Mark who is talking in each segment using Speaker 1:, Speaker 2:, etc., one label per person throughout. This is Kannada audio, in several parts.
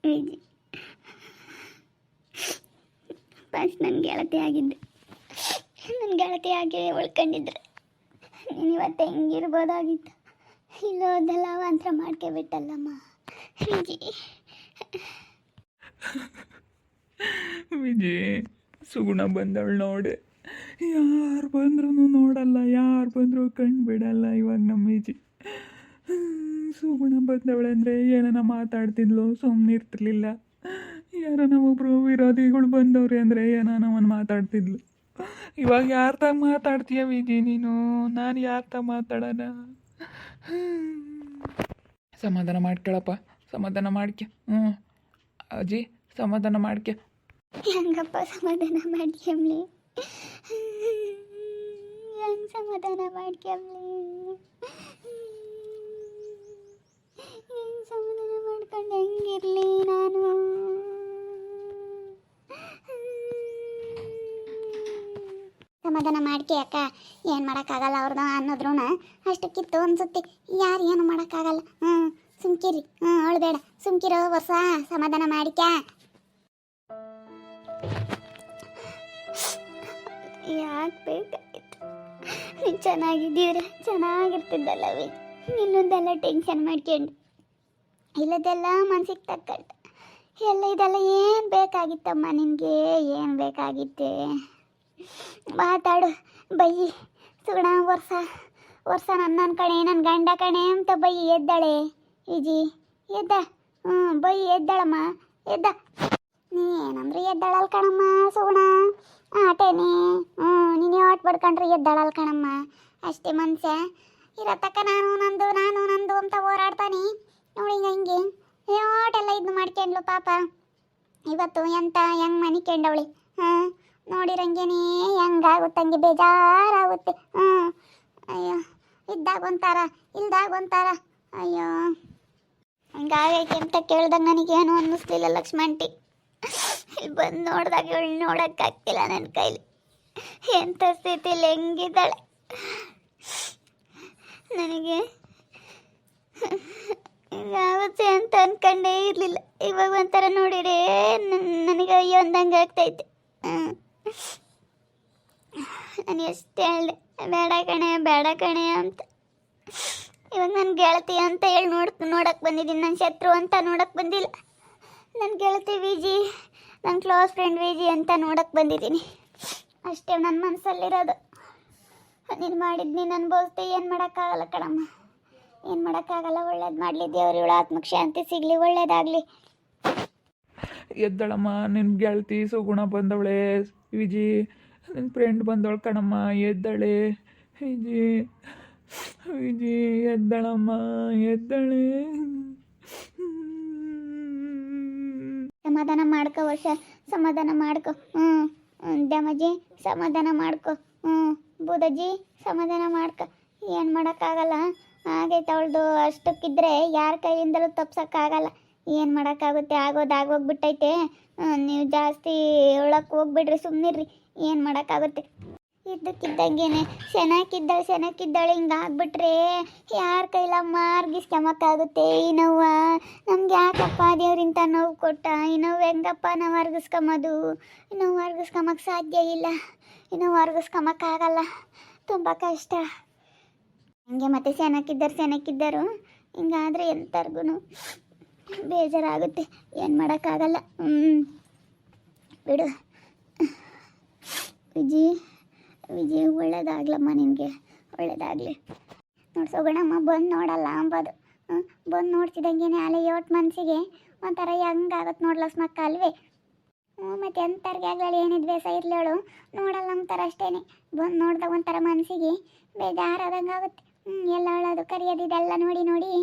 Speaker 1: ವಿಜಿ ಫಸ್ಟ್ ನನ್ನ ಗೆಳತಿ ಆಗಿದ್ದೆ. ನನ್ನ ಗೆಳತಿಯಾಗಿ ಉಳ್ಕೊಂಡಿದ್ರೆ ನೀನು ಇವತ್ತು ಹೆಂಗಿರ್ಬೋದಾಗಿತ್ತು. ಇಲ್ಲೋದೆಲ್ಲ ಅವಾಂತರ ಮಾಡ್ಕೊಬಿಟ್ಟಲ್ಲಮ್ಮ ವಿಜಿ.
Speaker 2: ವಿಜಿ ಸುಗುಣ ಬಂದವಳು ನೋಡೆ, ಯಾರು ಬಂದ್ರೂ ನೋಡಲ್ಲ, ಯಾರು ಬಂದರೂ ಕಣ್ಣು ಬಿಡಲ್ಲ. ಇವಾಗ ನಮ್ಮ ವಿಜಿ ಸುಗುಣ ಬಂದವಳಂದರೆ ಏನನ ಮಾತಾಡ್ತಿದ್ಲು, ಸುಮ್ಮನೆ ಇರ್ತಿರ್ಲಿಲ್ಲ. ಯಾರನ ಒಬ್ಬರು ವಿರೋಧಿಗಳು ಬಂದವ್ರೆ ಅಂದರೆ ಏನನ ಅವನು ಮಾತಾಡ್ತಿದ್ಲು. ಇವಾಗ ಯಾರ ತಾಗ ಮಾತಾಡ್ತೀಯ ವಿಜಿ ನೀನು? ನಾನು ಯಾರ ತಾಗ ಮಾತಾಡೋಣ? ಸಮಾಧಾನ ಮಾಡ್ಕೊಳಪ್ಪ, ಸಮಾಧಾನ ಮಾಡ್ಕೆ. ಅಜ್ಜಿ ಸಮಾಧಾನ ಮಾಡ್ಕೆ.
Speaker 1: ಹೆಂಗಪ್ಪ ಸಮಾಧಾನ ಮಾಡ್ಕೊಂಬ್ಲಿ? ಹೆಂಗೆ ಸಮಾಧಾನ ಮಾಡ್ಕೊಂಬ್ಲಿ? ಹೆಂಗೆ ಸಮಾಧಾನ ಮಾಡ್ಕೊಂಡು ಹೆಂಗಿರಲಿ ನಾನು? ಸಮಾಧಾನ ಮಾಡ್ಕೆ ಅಕ್ಕ, ಏನು ಮಾಡೋಕ್ಕಾಗಲ್ಲ. ಅವ್ರದ್ದು ಅನ್ನೋದ್ರೂ ಅಷ್ಟಕ್ಕಿತ್ತು ಅನ್ಸುತ್ತೆ. ಯಾರು ಏನು ಮಾಡೋಕ್ಕಾಗಲ್ಲ. ಸುಮ್ಕಿರಿ, ಅಳ್ಬೇಡ, ಸುಮ್ಕಿರೋ ವರ್ಷ. ಸಮಾಧಾನ ಮಾಡಿಕ. ಯಾಕೆ ಬೇಕಾಗಿತ್ತು? ನೀನು ಚೆನ್ನಾಗಿದ್ದೀರ, ಚೆನ್ನಾಗಿರ್ತಿದ್ದಲ್ಲವೇ? ಇನ್ನೊಂದೆಲ್ಲ ಟೆನ್ಷನ್ ಮಾಡ್ಕೊಂಡು ಇಲ್ಲದೆಲ್ಲ ಮನ್ಸಿಗೆ ತಕ್ಕಂಡು ಎಲ್ಲ ಇದೆಲ್ಲ ಏನು ಬೇಕಾಗಿತ್ತಮ್ಮ ನಿನಗೆ? ಏನು ಬೇಕಾಗಿತ್ತೆ? ಮಾತಾಡು, ಬಯ್ಯಿ. ಸುಗುಣ ವರ್ಷ ನನ್ನ ಕಣೆ, ನನ್ನ ಗಂಡ ಕಣೆ ಅಂತ ಬಯ್ಯಿ. ಎದ್ದಾಳೆ ವಿಜಿ, ಎದ್ದ. ಬಯ್ಯಿ, ಎದ್ದಾಳಮ್ಮ, ಎದ್ದ. ನೀನಂದ್ರೆ ಎದ್ದಾಳಲ್ ಕಣಮ್ಮ ಸುಗುಣ. ಆಟೇನಿ. ನೀನು ಆಟ ಪಡ್ಕೊಂಡ್ರೆ ಎದ್ದಾಳಲ್ ಕಣಮ್ಮ. ಅಷ್ಟೇ ಮನುಷ್ಯ ಇರತಕ್ಕ. ನಾನು ನಂದು ಅಂತ ಹೋರಾಡ್ತಾನೆ ನೋಡಿ. ಹಿಂಗೆ ಆಟೆಲ್ಲ ಇದು ಮಾಡ್ಕೊಂಡ್ಲು ಪಾಪ. ಇವತ್ತು ಎಂತ ಹೆಂಗೆ ಮನಿಕೊಂಡವಳಿ. ನೋಡಿರಂಗೇನೆ ಹೆಂಗಾಗುತ್ತಂಗೆ ಬೇಜಾರಾಗುತ್ತೆ. ಅಯ್ಯೋ, ಇದ್ದಾಗ ಒಂಥರ, ಇಲ್ದಾಗ ಒಂಥರ. ಅಯ್ಯೋ, ಹಿಂಗಾಗೈತೆ ಅಂತ ಕೇಳ್ದಾಗ ನನಗೇನು ಅನ್ನಿಸ್ಲಿಲ್ಲ ಲಕ್ಷ್ಮಂಟಿ. ಇಲ್ಲಿ ಬಂದು ನೋಡಿದಾಗ ಇವಳು ನೋಡೋಕ್ಕಾಗ್ತಿಲ್ಲ ನನ್ನ ಕೈಲಿ. ಎಂಥ ಸ್ಥಿತಿಲಿ ಹೆಂಗಿದ್ದಾಳೆ ನನಗೆ. ಹಿಂಗಾಗುತ್ತೆ ಅಂತ ಅಂದ್ಕೊಂಡೇ ಇರಲಿಲ್ಲ. ಇವಾಗ ಒಂಥರ ನೋಡಿರೇ ನನಗೆ ಅಯ್ಯೋ ಅಂದಂಗೆ ಆಗ್ತೈತೆ. ನಾನು ಎಷ್ಟೇ ಹೇಳಿದೆ ಬೇಡ ಕಣೆ ಅಂತ. ಇವಾಗ ನನ್ನ ಗೆಳತಿ ಅಂತ ಹೇಳಿ ನೋಡಕ್ಕೆ ಬಂದಿದ್ದೀನಿ. ನನ್ನ ಶತ್ರು ಅಂತ ನೋಡಕ್ಕೆ ಬಂದಿಲ್ಲ. ನನ್ನ ಗೆಳತಿ ವಿಜಿ, ನನ್ನ ಕ್ಲೋಸ್ ಫ್ರೆಂಡ್ ವಿಜಿ ಅಂತ ನೋಡಕ್ಕೆ ಬಂದಿದ್ದೀನಿ. ಅಷ್ಟೇ ನನ್ನ ಮನಸ್ಸಲ್ಲಿರೋದು. ನೀನು ಮಾಡಿದ್ನಿ ನನ್ನ ಬೋಸ್ತೆ. ಏನು ಮಾಡೋಕ್ಕಾಗಲ್ಲ ಕಣಮ್ಮ, ಏನು ಮಾಡೋಕ್ಕಾಗಲ್ಲ. ಒಳ್ಳೇದು ಮಾಡಲಿ ದೇವ್ರು, ಇವಳು ಆತ್ಮಕ್ಕೆ ಶಾಂತಿ ಸಿಗಲಿ, ಒಳ್ಳೇದಾಗಲಿ.
Speaker 2: ಎದ್ದಳಮ್ಮ, ನಿನ್ನ ಗೆಳತಿ ಸುಗುಣ ಬಂದವಳೆ. ವಿಜಿ ನಿನ್ನ ಫ್ರೆಂಡ್ ಬಂದವಳು ಕಣಮ್ಮ, ಎದ್ದಳೆ. ವಿಜಿ ಎದ್ದಳಮ್ಮ, ಎದ್ದಳೆ.
Speaker 1: ಸಮಾಧಾನ ಮಾಡ್ಕೊ ವರ್ಷ, ಸಮಾಧಾನ ಮಾಡ್ಕೊ. ದ್ಯಾಮಜ್ಜಿ ಸಮಾಧಾನ ಮಾಡ್ಕೊ. ಬೂದಜ್ಜಿ ಸಮಾಧಾನ ಮಾಡ್ಕೊ. ಏನು ಮಾಡೋಕ್ಕಾಗಲ್ಲ. ಆಗೈತೆ ಅವಳದು. ಅಷ್ಟಕ್ಕಿದ್ರೆ ಯಾರ ಕೈಯಿಂದಲೂ ತಪ್ಸೋಕ್ಕಾಗಲ್ಲ. ಏನು ಮಾಡೋಕ್ಕಾಗುತ್ತೆ? ಆಗೋಗ್ಬಿಟ್ಟೈತೆ. ನೀವು ಜಾಸ್ತಿ ಒಳಕ್ಕೆ ಹೋಗ್ಬಿಡ್ರಿ, ಸುಮ್ಮನಿರ್ರಿ. ಏನು ಮಾಡೋಕ್ಕಾಗುತ್ತೆ? ಇದ್ದಕ್ಕಿದ್ದಂಗೆನೆ ಸೆನಕ್ಕಿದ್ದಾಳೆ. ಹಿಂಗೆ ಆಗ್ಬಿಟ್ರೆ ಯಾರ ಕೈಲ ಮಾರ್ಗಿಸ್ಕೊಂಬಕ್ಕಾಗುತ್ತೆ? ಈ ನೋವು ನಮ್ಗೆ ಯಾಕಪ್ಪ ದೇವ್ರಿಂತ ನೋವು ಕೊಟ್ಟ? ಈ ನೋವು ಹೆಂಗಪ್ಪ ನಾವು ವರ್ಗಿಸ್ಕೊಂಬೋದು? ನೋವು ವರ್ಗಿಸ್ಕೊಂಬಕ್ಕೆ ಸಾಧ್ಯ ಇಲ್ಲ. ಇನ್ನೂ ವರ್ಗಿಸ್ಕೊಂಬಕ್ಕಾಗಲ್ಲ. ತುಂಬ ಕಷ್ಟ. ಹಂಗೆ ಮತ್ತೆ ಸೆನಕ್ಕಿದ್ದರು. ಹಿಂಗಾದರೆ ಎಂಥರ್ಗು ಬೇಜಾರಾಗುತ್ತೆ. ಏನು ಮಾಡೋಕ್ಕಾಗಲ್ಲ. ಬಿಡು ವಿಜಿ ಒಳ್ಳೇದಾಗ್ಲಮ್ಮ, ನಿನಗೆ ಒಳ್ಳೇದಾಗಲಿ. ನೋಡ್ಸೋಗೋಣಮ್ಮ. ಬಂದು ನೋಡಲ್ಲ ಅಂಬೋದು. ಬಂದು ನೋಡ್ತಿದ್ದಂಗೆ ಅಲ್ಲೇ ಯೋಟ್ ಮನಸ್ಸಿಗೆ ಒಂಥರ ಹೆಂಗಾಗತ್ತೆ ನೋಡ್ಲಸ್ಮಕ್ಕ ಅಲ್ವೇ? ಮತ್ತು ಎಂಥರ್ಗೆ ಆಗಲಿ ಏನಿದ್ ಬೇಸ ಇರಲೇಳು ನೋಡಲ್ಲ ಅಂತಾರ ಅಷ್ಟೇ. ಬಂದು ನೋಡಿದಾಗ ಒಂಥರ ಮನಸ್ಸಿಗೆ ಬೇಜಾರಾದಂಗೆ ಆಗುತ್ತೆ. ಎಲ್ಲ ಅಳೋದು ಕರಿಯೋದಿದೆಲ್ಲ ನೋಡಿ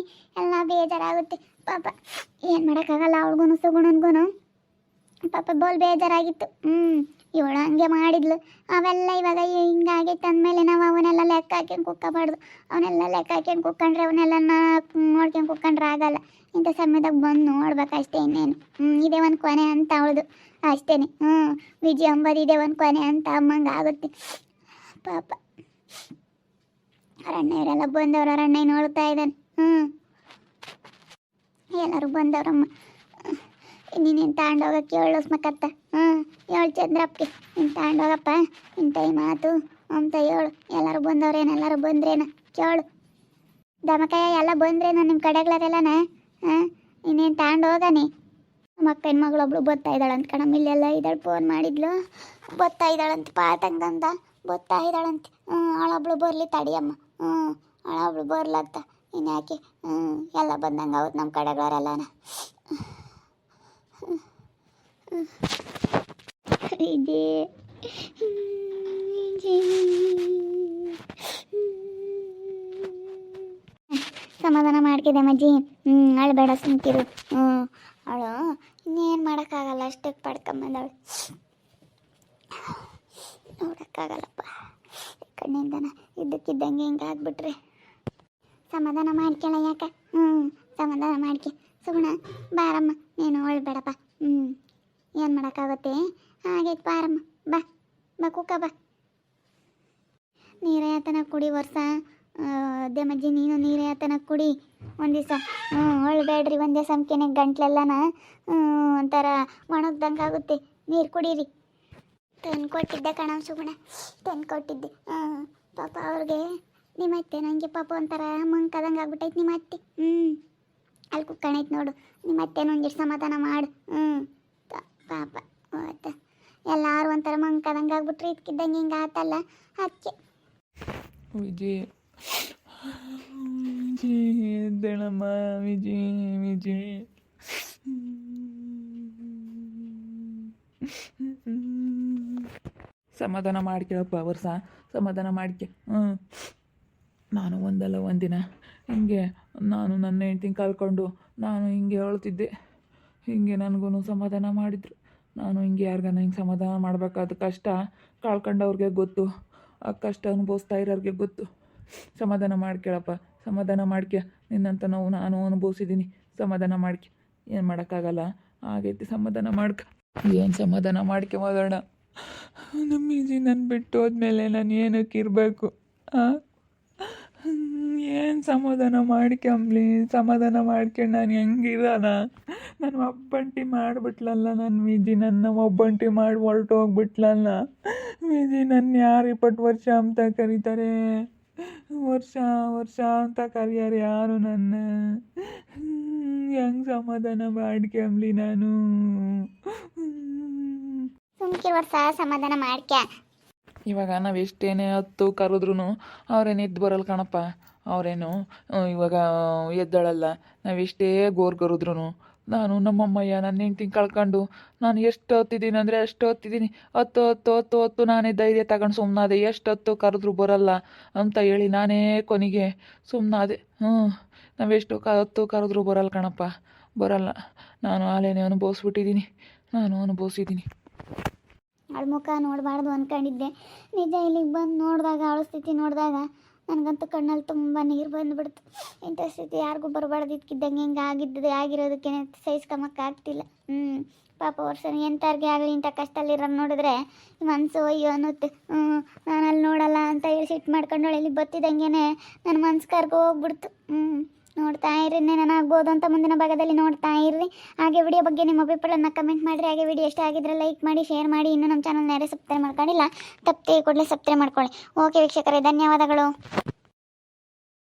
Speaker 1: ಎಲ್ಲ ಬೇಜಾರಾಗುತ್ತೆ ಪಾಪ. ಏನು ಮಾಡೋಕ್ಕಾಗಲ್ಲ. ಅವಳಿಗೂ ಸುಗುಣನ್ಗೂ ಪಾಪ ಬೋಲ್ ಬೇಜಾರಾಗಿತ್ತು. ಇವಳು ಹಂಗೆ ಮಾಡಿದ್ಲು. ಅವೆಲ್ಲ ಇವಾಗ ಹಿಂಗಾಗೈತೆ ಅಂದಮೇಲೆ ನಾವು ಅವನ್ನೆಲ್ಲ ಲೆಕ್ಕ ಹಾಕ್ಯಂಡು ಕುಕ್ಕಬಾರ್ದು. ಅವನ್ನೆಲ್ಲ ಲೆಕ್ಕ ಹಾಕ್ಯಂಡು ಕುಕ್ಕಂಡ್ರೆ ಅವನ್ನೆಲ್ಲ ನೋಡ್ಕೊಂಡು ಕುಕ್ಕಂಡ್ರೆ ಆಗಲ್ಲ. ಇಂಥ ಸಮಯದಾಗ ಬಂದು ನೋಡ್ಬೇಕು ಅಷ್ಟೇ. ಇನ್ನೇನು ಇದೇ ಒಂದು ಕೊನೆ ಅಂತ ಅವಳದು ಅಷ್ಟೇ. ವಿಜಿ ಅಂಬೋದು ಇದೇ ಒಂದು ಕೊನೆ ಅಂತ ಅಮ್ಮಂಗೆ ಆಗುತ್ತೆ ಪಾಪ. ಅರಣ್ಯವರೆಲ್ಲ ಬಂದವರು, ಅರಣ್ಯ ನೋಡ್ತಾ ಇದ್ದಾನೆ. ಎಲ್ಲರೂ ಬಂದವರಮ್ಮ. ನೀನೇನು ತಗೊಂಡೋಗಕ್ಕೆ ಹೇಳು ಸ್ಮಕ್ಕತ್ತ. ಹೇಳು ಚಂದ್ರಪ್ಪಗೆ ನೀನು ತಗೊಂಡೋಗಪ್ಪ, ನಿನ್ನ ಟೈಮ್ ಆತು ಅಂತ ಹೇಳು. ಎಲ್ಲರೂ ಬಂದವ್ರೇನು, ಎಲ್ಲರೂ ಬಂದ್ರೇನ ಕೇಳು. ದಮಕಯ್ಯ ಎಲ್ಲ ಬಂದ್ರೇನು ನಿಮ್ಮ ಕಡೆಗಳರೆಲ್ಲನ? ಇನ್ನೇನು ತಗೊಂಡೋಗನಿ. ನಮ್ಮ ಅಕ್ಕನ ಮಗಳೊಬ್ಳು ಬತ್ತಾ ಇದ್ದಾಳಂತ ಕಣಮ್ಮ, ಇಲ್ಲೆಲ್ಲ ಇದ್ದಾಳೆ. ಫೋನ್ ಮಾಡಿದ್ಲು, ಬತ್ತಾ ಇದ್ದಾಳಂತ ಪಾತಂಗಂದ, ಬತ್ತಾ ಇದ್ದಾಳಂತ. ಅವಳೊಬ್ಳು ಬರಲಿ ತಡಿಯಮ್ಮ. ಅವಳೊಬ್ಳು ಬರ್ಲತ್ತ ಇನ್ಯಾಕೆ. ಎಲ್ಲ ಬಂದಂಗೆ ಅವತ್ತು ನಮ್ಮ ಕಡೆಗಳರೆಲ್ಲನ. ವಿಜಿ ಸಮಾಧಾನ ಮಾಡ್ಕಿದೆ ಮಜ್ಜಿ. ಅಳಬೇಡ ಸುಮ್ಕಿರು. ಅವಳು ಇನ್ನೇನು ಮಾಡೋಕ್ಕಾಗಲ್ಲ, ಅಷ್ಟಕ್ಕೆ ಪಡ್ಕೊಂಬಂದವಳು. ನೋಡೋಕ್ಕಾಗಲ್ಲಪ್ಪ ಕಣ್ಣಿಂದನ, ಇದ್ದಕ್ಕಿದ್ದಂಗೆ ಹಿಂಗೆ ಆಗ್ಬಿಟ್ರೆ. ಸಮಾಧಾನ ಮಾಡ್ಕೊಳ್ಳ ಯಾಕೆ. ಸಮಾಧಾನ ಮಾಡ್ಕೆ. ಸುಗುಣ ಬಾರಮ್ಮ, ನೀನು ಅಳಬೇಡಪ್ಪ. ಏನು ಮಾಡೋಕ್ಕಾಗುತ್ತೆ. ಹಾಗೈತೆ ಬಾರಮ್ಮ, ಬಾ ಬಾ ಕುಕ್ಕ ಬಾ. ನೀರೇ ಆತನ ಕುಡಿ ವರ್ಷ. ದೇಮಜ್ಜಿ ನೀನು ನೀರೇ ಆತನ ಕುಡಿ ಒಂದು ದಿವಸ. ಅಳಬೇಡ್ರಿ, ಒಂದೇ ಸಂಖ್ಯೆನೆ ಗಂಟ್ಲೆಲ್ಲನ ಒಂಥರ ಒಣಗ್ದಂಗೆ ಆಗುತ್ತೆ. ನೀರು ಕುಡೀರಿ. ತಂದು ಕೊಟ್ಟಿದ್ದೆ ಕಣ ಸುಗುಣ, ತಂದು ಕೊಟ್ಟಿದ್ದೆ. ಪಾಪ ಅವ್ರಿಗೆ ನಿಮ್ಮ ಅತ್ತೆ ನನಗೆ ಪಾಪ ಒಂಥರ ಮಂಕದಂಗೆ ಆಗ್ಬಿಟ್ಟೈತೆ ನಿಮ್ಮ ಅತ್ತೆ. ಅಲ್ಲಿ ಕುಕ್ಕಣೈತೆ ನೋಡು ನಿಮ್ಮ ಅತ್ತೆನೂ ಒಂದಿಷ್ಟು ಸಮಾಧಾನ ಮಾಡು. ಪಾಪ ಆಯ್ತ ಎಲ್ಲರೂ ಒಂಥರ ಮಂಕದಂಗೆ ಆಗ್ಬಿಟ್ರಿ, ಇದ್ಕಿದ್ದಂಗೆ ಹಿಂಗೆ ಆತಲ್ಲ ಅದಕ್ಕೆ.
Speaker 2: ವಿಜಿ ವಿಜಿ ಎದ್ದೇಳಮ್ಮ, ವಿಜಿ ವಿಜಿ. ಸಮಾಧಾನ ಮಾಡ್ಕೊಳಪ್ಪ ವರ್ಷ, ಸಮಾಧಾನ ಮಾಡ್ಕೆ. ನಾನು ಒಂದಲ್ಲ ಒಂದಿನ ಹಿಂಗೆ ನಾನು ನನ್ನ ಹೆಂಡ್ತಿನ ಕಳ್ಕೊಂಡು ನಾನು ಹಿಂಗೆ ಹೇಳ್ತಿದ್ದೆ. ಹಿಂಗೆ ನನಗೂ ಸಮಾಧಾನ ಮಾಡಿದ್ರು. ನಾನು ಹಿಂಗೆ ಯಾರಿಗಾನ ಹಿಂಗೆ ಸಮಾಧಾನ ಮಾಡಬೇಕಾದ ಕಷ್ಟ ಕಳ್ಕೊಂಡವ್ರಿಗೆ ಗೊತ್ತು, ಆ ಕಷ್ಟ ಅನುಭವಿಸ್ತಾ ಇರೋರಿಗೆ ಗೊತ್ತು. ಸಮಾಧಾನ ಮಾಡ್ಕೊಳಪ್ಪ, ಸಮಾಧಾನ ಮಾಡ್ಕೆ. ನಿನ್ನಂತ ನೋವು ನಾನು ಅನುಭವಿಸಿದ್ದೀನಿ. ಸಮಾಧಾನ ಮಾಡ್ಕೆ, ಏನು ಮಾಡೋಕ್ಕಾಗಲ್ಲ, ಆಗೈತಿ. ಸಮಾಧಾನ ಮಾಡ್ಕ. ಏನು ಸಮಾಧಾನ ಮಾಡ್ಕೆ ಮಾಡೋಣ. ನಮ್ಮ ಈಜಿ ನನ್ನ ಬಿಟ್ಟು ಹೋದ್ಮೇಲೆ ನಾನು ಏನಕ್ಕೆ ಇರಬೇಕು? ಏನು ಸಮಾಧಾನ ಮಾಡ್ಕೊಂಬ್ಲಿ, ಸಮಾಧಾನ ಮಾಡ್ಕೊಂಡು ನಾನು ಹೆಂಗಿರೋಣ? ನಾನು ಒಬ್ಬಂಟಿ ಮಾಡಿಬಿಟ್ಲಲ್ಲ ನನ್ನ ವಿಜಿ, ನನ್ನ ಒಬ್ಬಂಟಿ ಮಾಡಿ ಹೊರಟೋಗ್ಬಿಟ್ಲಲ್ಲ ವಿಜಿ. ನನ್ನ ಯಾರು 20 ವರ್ಷ ಅಂತ ಕರೀತಾರೆ? ವರ್ಷ ವರ್ಷ ಅಂತ ಕರೆಯಾರು ಯಾರು ನನ್ನ? ಹೆಂಗೆ ಸಮಾಧಾನ ಮಾಡ್ಕೊಂಬ್ಲಿ ನಾನು?
Speaker 1: ಸುಮ್ಕಿರು ವರ್ಷ, ಸಮಾಧಾನ ಮಾಡ್ಕ್ಯಾ.
Speaker 2: ಇವಾಗ ನಾವು ಎಷ್ಟೇನೇ ಹತ್ತು ಕರೆದ್ರೂ ಅವ್ರೇನು ಎದ್ದು ಬರಲ್ಲ ಕಣಪ್ಪ. ಅವರೇನು ಇವಾಗ ಎದ್ದಳಲ್ಲ. ನಾವು ಎಷ್ಟೇ ಗೋರ್ಗರಿದ್ರು ನಾನು ನಮ್ಮಮ್ಮಯ್ಯ ನನ್ನ ಹೆಂಡ್ತಿನ ಕಳ್ಕೊಂಡು ನಾನು ಎಷ್ಟು ಹೊತ್ತಿದ್ದೀನಿ ಅಂದರೆ ಅಷ್ಟು ಹೊತ್ತಿದ್ದೀನಿ. ಹತ್ತು ನಾನೇ ಧೈರ್ಯ ತಗೊಂಡು ಸುಮ್ಮನಾದೆ. ಎಷ್ಟು ಹೊತ್ತು ಕರೆದ್ರೂ ಬರಲ್ಲ ಅಂತ ಹೇಳಿ ನಾನೇ ಕೊನೆಗೆ ಸುಮ್ಮನಾದೆ. ನಾವೆಷ್ಟು ಹೊತ್ತು ಕರೆದ್ರೂ ಬರಲ್ಲ ಕಣಪ್ಪ, ಬರಲ್ಲ. ನಾನು ಆಲೇನೆ ಅನುಭವಿಸ್ಬಿಟ್ಟಿದ್ದೀನಿ, ನಾನು ಅನುಭವಿಸಿದ್ದೀನಿ.
Speaker 1: ಅವಳ ಮುಖ ನೋಡಬಾರ್ದು ಅಂದ್ಕೊಂಡಿದ್ದೆ. ನಿಜ ಇಲ್ಲಿಗೆ ಬಂದು ನೋಡಿದಾಗ, ಅವಳ ಸ್ಥಿತಿ ನೋಡಿದಾಗ ನನಗಂತೂ ಕಣ್ಣಲ್ಲಿ ತುಂಬ ನೀರು ಬಂದುಬಿಡ್ತು. ಇಂಥ ಸ್ಥಿತಿ ಯಾರಿಗೂ ಬರಬಾರ್ದು. ಇದ್ಕಿದ್ದಂಗೆ ಹಿಂಗೆ ಆಗಿರೋದಕ್ಕೆ ಸಹಿಸ್ಕೊಂಬಕ್ಕಾಗ್ತಿಲ್ಲ. ಪಾಪ ವರ್ಷ ಎಂಥವ್ರಿಗೆ ಆಗಲಿ ಇಂಥ ಕಷ್ಟದಲ್ಲಿರೋರು ನೋಡಿದ್ರೆ ಮನಸ್ಸು ಅಯ್ಯೋ ಅನ್ನುತ್ತೆ. ನಾನು ಅಲ್ಲಿ ನೋಡಲ್ಲ ಅಂತ ಹೇಳಿ ಸಿಟ್ಟು ಮಾಡ್ಕೊಂಡೋಳು. ಇಲ್ಲಿ ಬತ್ತಿದಂಗೆ ನನ್ನ ಮನ್ಸು ಕರ್ಗೋಗ್ಬಿಡ್ತು. ನೋಡ್ತಾ ಇರ್ರಿ, ಏನಾಗ್ಬೋದು ಅಂತ ಮುಂದಿನ ಭಾಗದಲ್ಲಿ ನೋಡ್ತಾ ಇರ್ರಿ. ಹಾಗೆ ವಿಡಿಯೋ ಬಗ್ಗೆ ನಿಮ್ಮ ಅಭಿಪ್ರಾಯನ ಕಮೆಂಟ್ ಮಾಡಿರಿ. ಹಾಗೆ ವಿಡಿಯೋ ಇಷ್ಟ ಆಗಿದ್ರೆ ಲೈಕ್ ಮಾಡಿ, ಶೇರ್ ಮಾಡಿ. ಇನ್ನೂ ನಮ್ಮ ಚಾನಲ್ನ ಯಾರೇ ಸಬ್ಸ್ಕ್ರೈಬ್ ಮಾಡ್ಕೊಂಡಿಲ್ಲ, ತಪ್ಪದೆ ಕೂಡಲೇ ಸಬ್ಸ್ಕ್ರೈಬ್ ಮಾಡ್ಕೊಳ್ಳಿ. ಓಕೆ ವೀಕ್ಷಕರೇ, ಧನ್ಯವಾದಗಳು.